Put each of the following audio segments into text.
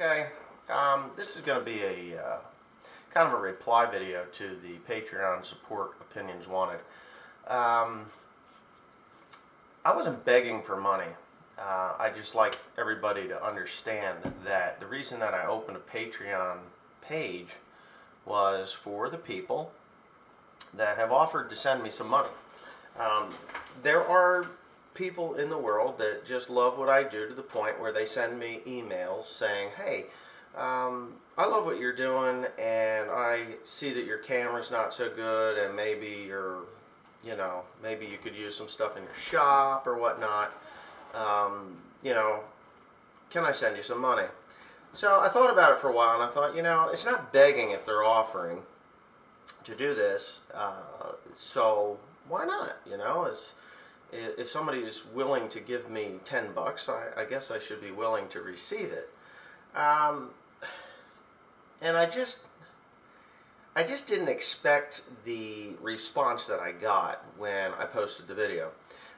Okay, this is going to be a kind of a reply video to the Patreon support opinions wanted. I wasn't begging for money. I just like everybody to understand that the reason that I opened a Patreon page was for the people that have offered to send me some money. There are people in the world that just love what I do to the point where they send me emails saying, hey, I love what you're doing, and I see that your camera's not so good, and maybe maybe you could use some stuff in your shop or whatnot. Can I send you some money? So I thought about it for a while, and I thought, it's not begging if they're offering to do this, so why not? If somebody is willing to give me $10, I guess I should be willing to receive it. And I just didn't expect the response that I got when I posted the video.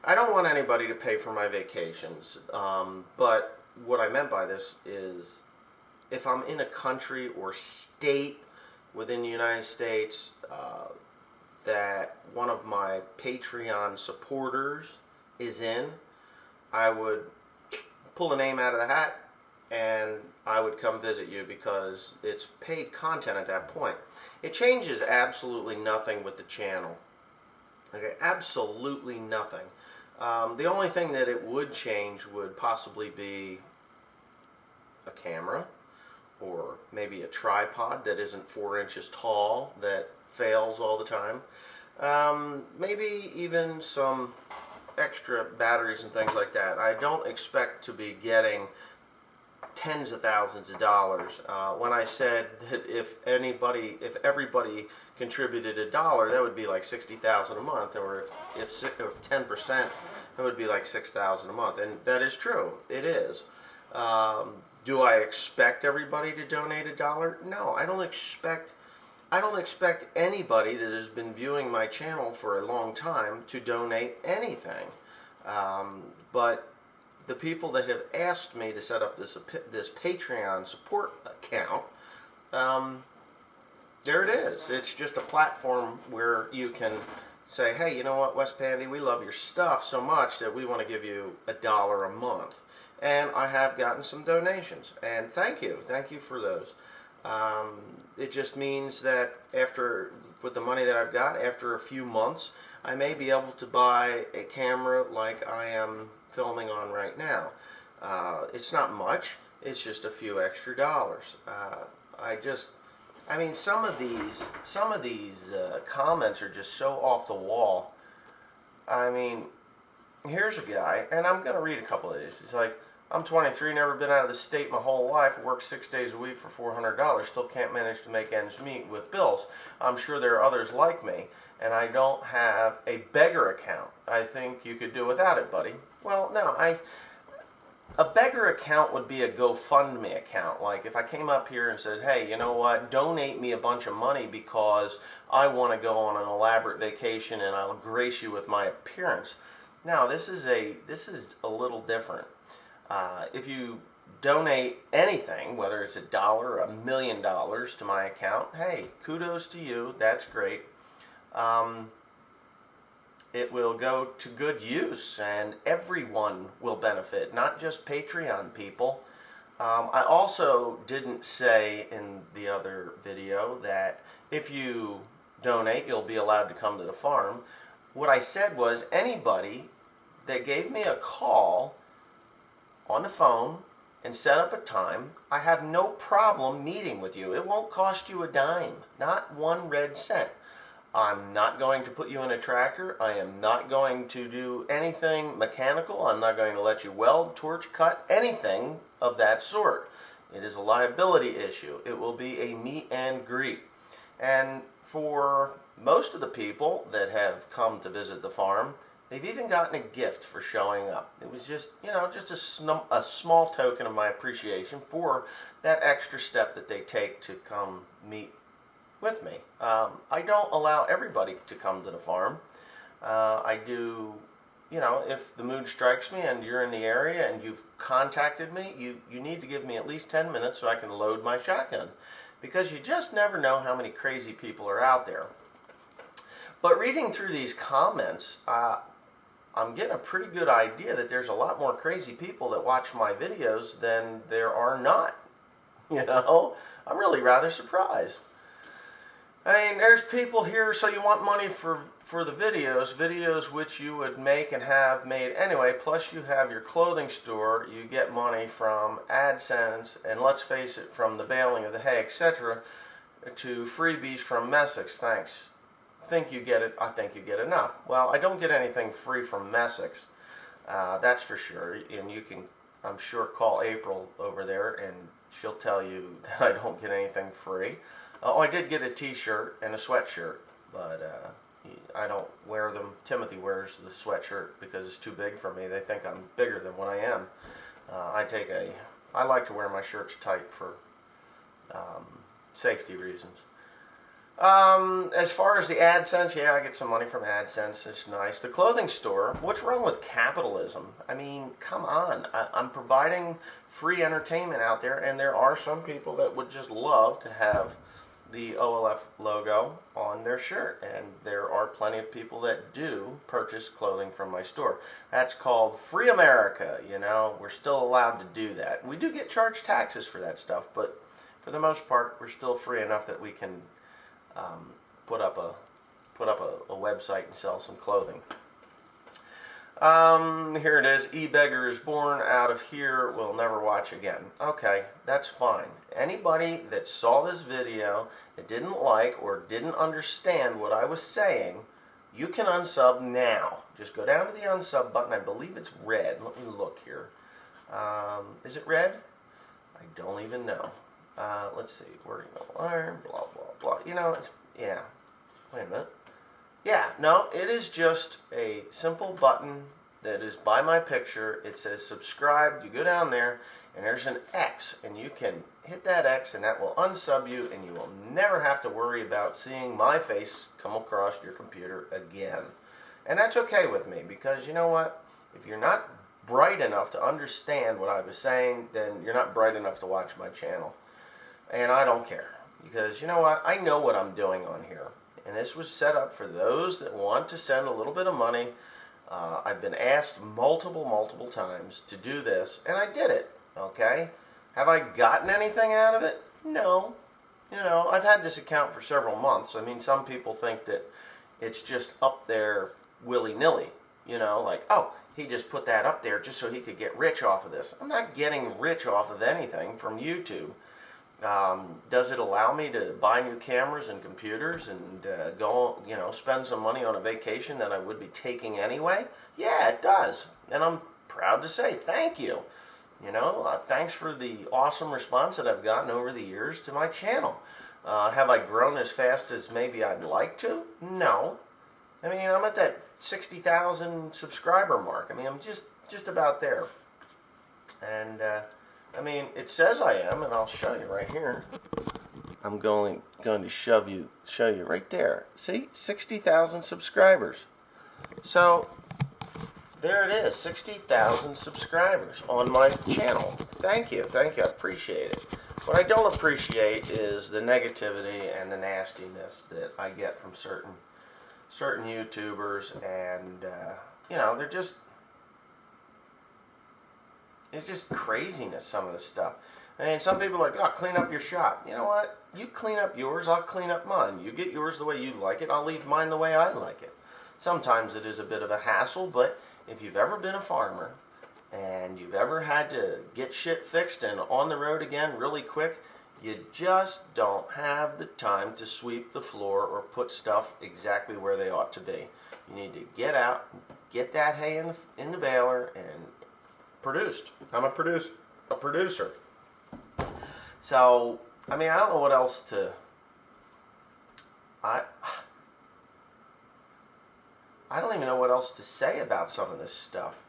I don't want anybody to pay for my vacations, but what I meant by this is if I'm in a country or state within the United States that one of my Patreon supporters is in, I would pull a name out of the hat and I would come visit you, because it's paid content at that point. It changes absolutely nothing with the channel. Okay, absolutely nothing. The only thing that it would change would possibly be a camera, or maybe a tripod that isn't 4 inches tall, that fails all the time. Maybe even some extra batteries and things like that. I don't expect to be getting tens of thousands of dollars. When I said that if everybody contributed $1, that would be like $60,000 a month, or if 10%, that would be like $6,000 a month, and that is true. It is. Do I expect everybody to donate $1? No, I don't expect anybody that has been viewing my channel for a long time to donate anything. But the people that have asked me to set up this Patreon support account, there it is. It's just a platform where you can say, hey, you know what, Wes Pandy, we love your stuff so much that we want to give you $1 a month. And I have gotten some donations, and thank you for those. It just means that with the money that I've got, after a few months, I may be able to buy a camera like I am filming on right now. It's not much. It's just a few extra dollars. Some of these comments are just so off the wall. Here's a guy, and I'm going to read a couple of these. He's like, I'm 23, never been out of the state my whole life, worked 6 days a week for $400, still can't manage to make ends meet with bills. I'm sure there are others like me, and I don't have a beggar account. I think you could do without it, buddy. Well, no, a beggar account would be a GoFundMe account. Like if I came up here and said, hey, you know what, donate me a bunch of money because I want to go on an elaborate vacation and I'll grace you with my appearance. Now, this is a little different. If you donate anything, whether it's $1 or $1 million to my account, hey, kudos to you. That's great. It will go to good use, and everyone will benefit, not just Patreon people. I also didn't say in the other video that if you donate, you'll be allowed to come to the farm. What I said was anybody that gave me a call on the phone and set up a time, I have no problem meeting with you. It won't cost you a dime, not 1 red cent. I'm not going to put you in a tractor. I am not going to do anything mechanical. I'm not going to let you weld, torch, cut, anything of that sort. It is a liability issue. It will be a meet and greet. And for most of the people that have come to visit the farm, they've even gotten a gift for showing up. It was just a small token of my appreciation for that extra step that they take to come meet with me. I don't allow everybody to come to the farm. I do you know, if the mood strikes me and you're in the area and you've contacted me, you need to give me at least 10 minutes so I can load my shotgun. Because you just never know how many crazy people are out there. But reading through these comments, I'm getting a pretty good idea that there's a lot more crazy people that watch my videos than there are not. You know, I'm really rather surprised. I mean, there's people here, so you want money for the videos which you would make and have made anyway, plus you have your clothing store, you get money from AdSense, and let's face it, from the baling of the hay, etc., to freebies from Messick, thanks. Think you get it, I think you get enough. Well, I don't get anything free from Messick, that's for sure, and you can, I'm sure, call April over there, and she'll tell you that I don't get anything free. Oh, I did get a t-shirt and a sweatshirt, but I don't wear them. Timothy wears the sweatshirt because it's too big for me. They think I'm bigger than what I am. I like to wear my shirts tight for safety reasons. As far as the AdSense, yeah, I get some money from AdSense. It's nice. The clothing store, what's wrong with capitalism? I mean, come on. I'm providing free entertainment out there, and there are some people that would just love to have the OLF logo on their shirt, and there are plenty of people that do purchase clothing from my store. That's called Free America. You know, we're still allowed to do that. And we do get charged taxes for that stuff, but for the most part, we're still free enough that we can put up a website and sell some clothing. Here it is. E-Beggar is born. Out of here, will never watch again. Okay, that's fine. Anybody that saw this video that didn't like or didn't understand what I was saying, you can unsub now. Just go down to the unsub button. I believe it's red. Let me look here. Is it red? I don't even know. Let's see. Wording alarm, blah, blah, blah. You know, it's, yeah. Wait a minute. Yeah, no, it is just a simple button that is by my picture. It says subscribe. You go down there, and there's an X, and you can hit that X, and that will unsub you, and you will never have to worry about seeing my face come across your computer again. And that's okay with me, because you know what? If you're not bright enough to understand what I was saying, then you're not bright enough to watch my channel. And I don't care, because you know what? I know what I'm doing on here. And this was set up for those that want to send a little bit of money. I've been asked multiple times to do this, and I did it, okay? Have I gotten anything out of it? No. You know, I've had this account for several months. I mean, some people think that it's just up there willy-nilly. You know, like, oh, he just put that up there just so he could get rich off of this. I'm not getting rich off of anything from YouTube. Does it allow me to buy new cameras and computers and go, you know, spend some money on a vacation that I would be taking anyway? Yeah, it does. And I'm proud to say thank you. You know, thanks for the awesome response that I've gotten over the years to my channel. Have I grown as fast as maybe I'd like to? No. I mean, I'm at that 60,000 subscriber mark. I mean, I'm just about there. And, I mean, it says I am, and I'll show you right here. I'm going to show you right there. See, 60,000 subscribers. So there it is, 60,000 subscribers on my channel. Thank you, I appreciate it. What I don't appreciate is the negativity and the nastiness that I get from certain YouTubers, and you know, it's just craziness, some of the stuff. And some people are like, oh, clean up your shop. You know what? You clean up yours, I'll clean up mine. You get yours the way you like it, I'll leave mine the way I like it. Sometimes it is a bit of a hassle, but if you've ever been a farmer and you've ever had to get shit fixed and on the road again really quick, you just don't have the time to sweep the floor or put stuff exactly where they ought to be. You need to get out, get that hay in the baler, and produced. I'm a producer. So, I mean, I don't know what else to... I don't even know what else to say about some of this stuff.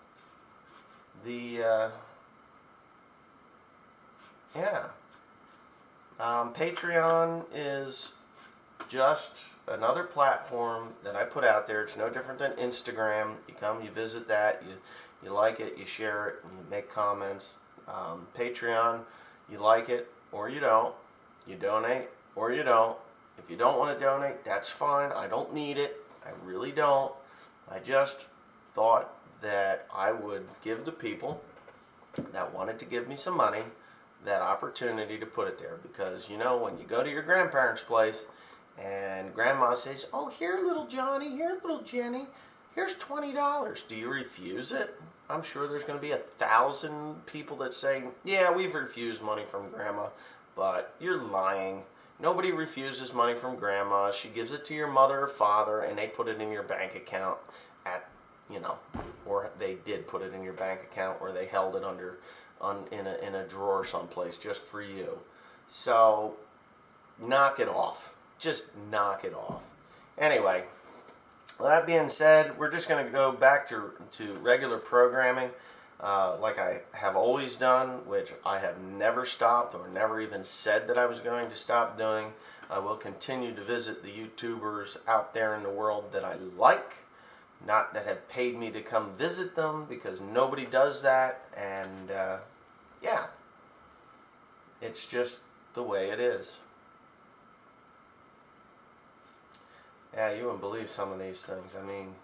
Patreon is just another platform that I put out there. It's no different than Instagram. You come, you visit that, you like it, you share it, and you make comments. Patreon, you like it or you don't. You donate or you don't. If you don't want to donate, that's fine. I don't need it. I really don't. I just thought that I would give the people that wanted to give me some money that opportunity to put it there. Because, you know, when you go to your grandparents' place and grandma says, oh, here, little Johnny, here, little Jenny, here's $20. Do you refuse it? I'm sure there's going to be 1,000 people that say, yeah, we've refused money from grandma, but you're lying. Nobody refuses money from grandma. She gives it to your mother or father, and they put it in your bank account or they did put it in your bank account, or they held it in a drawer someplace just for you. So, knock it off. Just knock it off. Anyway, that being said, we're just going to go back to regular programming like I have always done, which I have never stopped or never even said that I was going to stop doing. I will continue to visit the YouTubers out there in the world that I like, not that have paid me to come visit them, because nobody does that, and yeah, it's just the way it is. Yeah, you wouldn't believe some of these things. I mean,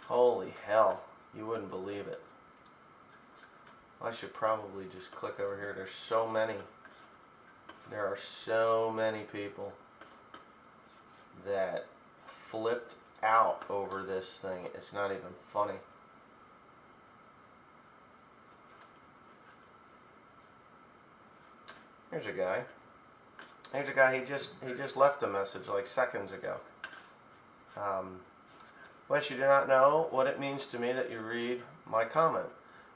holy hell, you wouldn't believe it. I should probably just click over here. There's so many. There are so many people that flipped out over this thing. It's not even funny. Here's a guy. Here's a guy, he just left a message like seconds ago. Wes, you do not know what it means to me that you read my comment.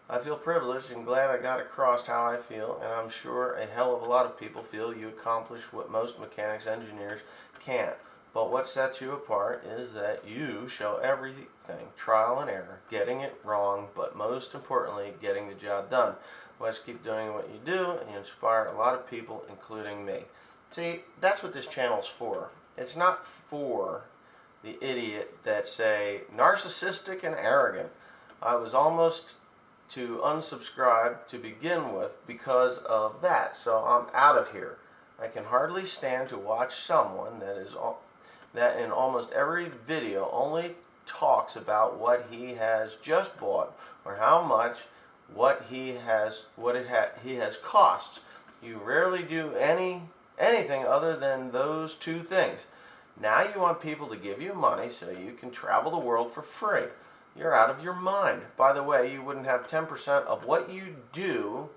I feel privileged and glad I got across how I feel, and I'm sure a hell of a lot of people feel you accomplished what most mechanics engineers can't. But what sets you apart is that you show everything, trial and error, getting it wrong, but most importantly, getting the job done. Wes, keep doing what you do, and you inspire a lot of people, including me. See, that's what this channel's for. It's not for the idiot that say, narcissistic and arrogant. I was almost to unsubscribe to begin with because of that, so I'm out of here. I can hardly stand to watch someone that in almost every video only talks about what he has just bought or how much he has cost. You rarely do anything other than those two things. Now you want people to give you money so you can travel the world for free. You're out of your mind. By the way, you wouldn't have 10% of what you do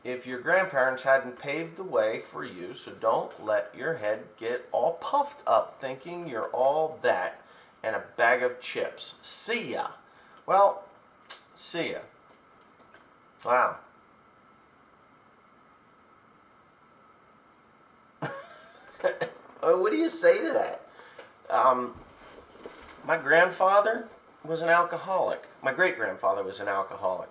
if your grandparents hadn't paved the way for you, so don't let your head get all puffed up thinking you're all that and a bag of chips. See ya. Well, see ya. Wow. What do you say to that? My grandfather was an alcoholic. My great-grandfather was an alcoholic.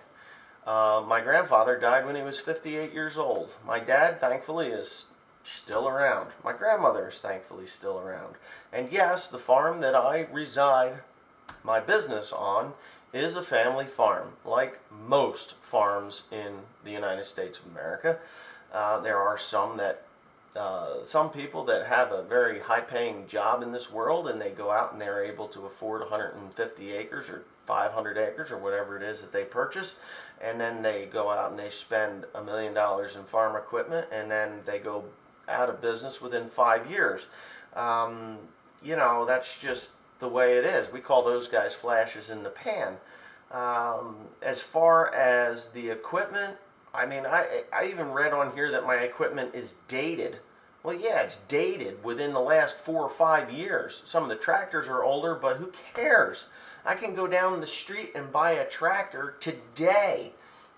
My grandfather died when he was 58 years old. My dad, thankfully, is still around. My grandmother is thankfully still around. And yes, the farm that I reside, my business on, is a family farm, like most farms in the United States of America. There are some people that have a very high-paying job in this world, and they go out and they're able to afford 150 acres or 500 acres or whatever it is that they purchase, and then they go out and they spend $1 million in farm equipment, and then they go out of business within 5 years. You know, that's just the way it is. We call those guys flashes in the pan. As far as the equipment, I mean, I even read on here that my equipment is dated. Well, yeah, it's dated within the last 4 or 5 years. Some of the tractors are older, but who cares? I can go down the street and buy a tractor today.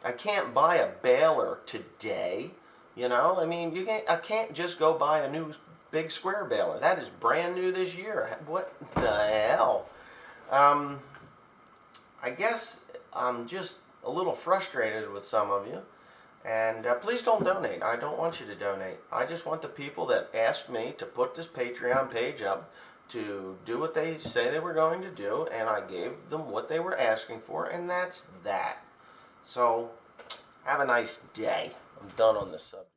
I can't buy a baler today. You know, I mean, I can't just go buy a new big square baler. That is brand new this year. What the hell? I guess I'm just a little frustrated with some of you. And please don't donate. I don't want you to donate. I just want the people that asked me to put this Patreon page up to do what they say they were going to do, and I gave them what they were asking for, and that's that. So, have a nice day. I'm done on this subject.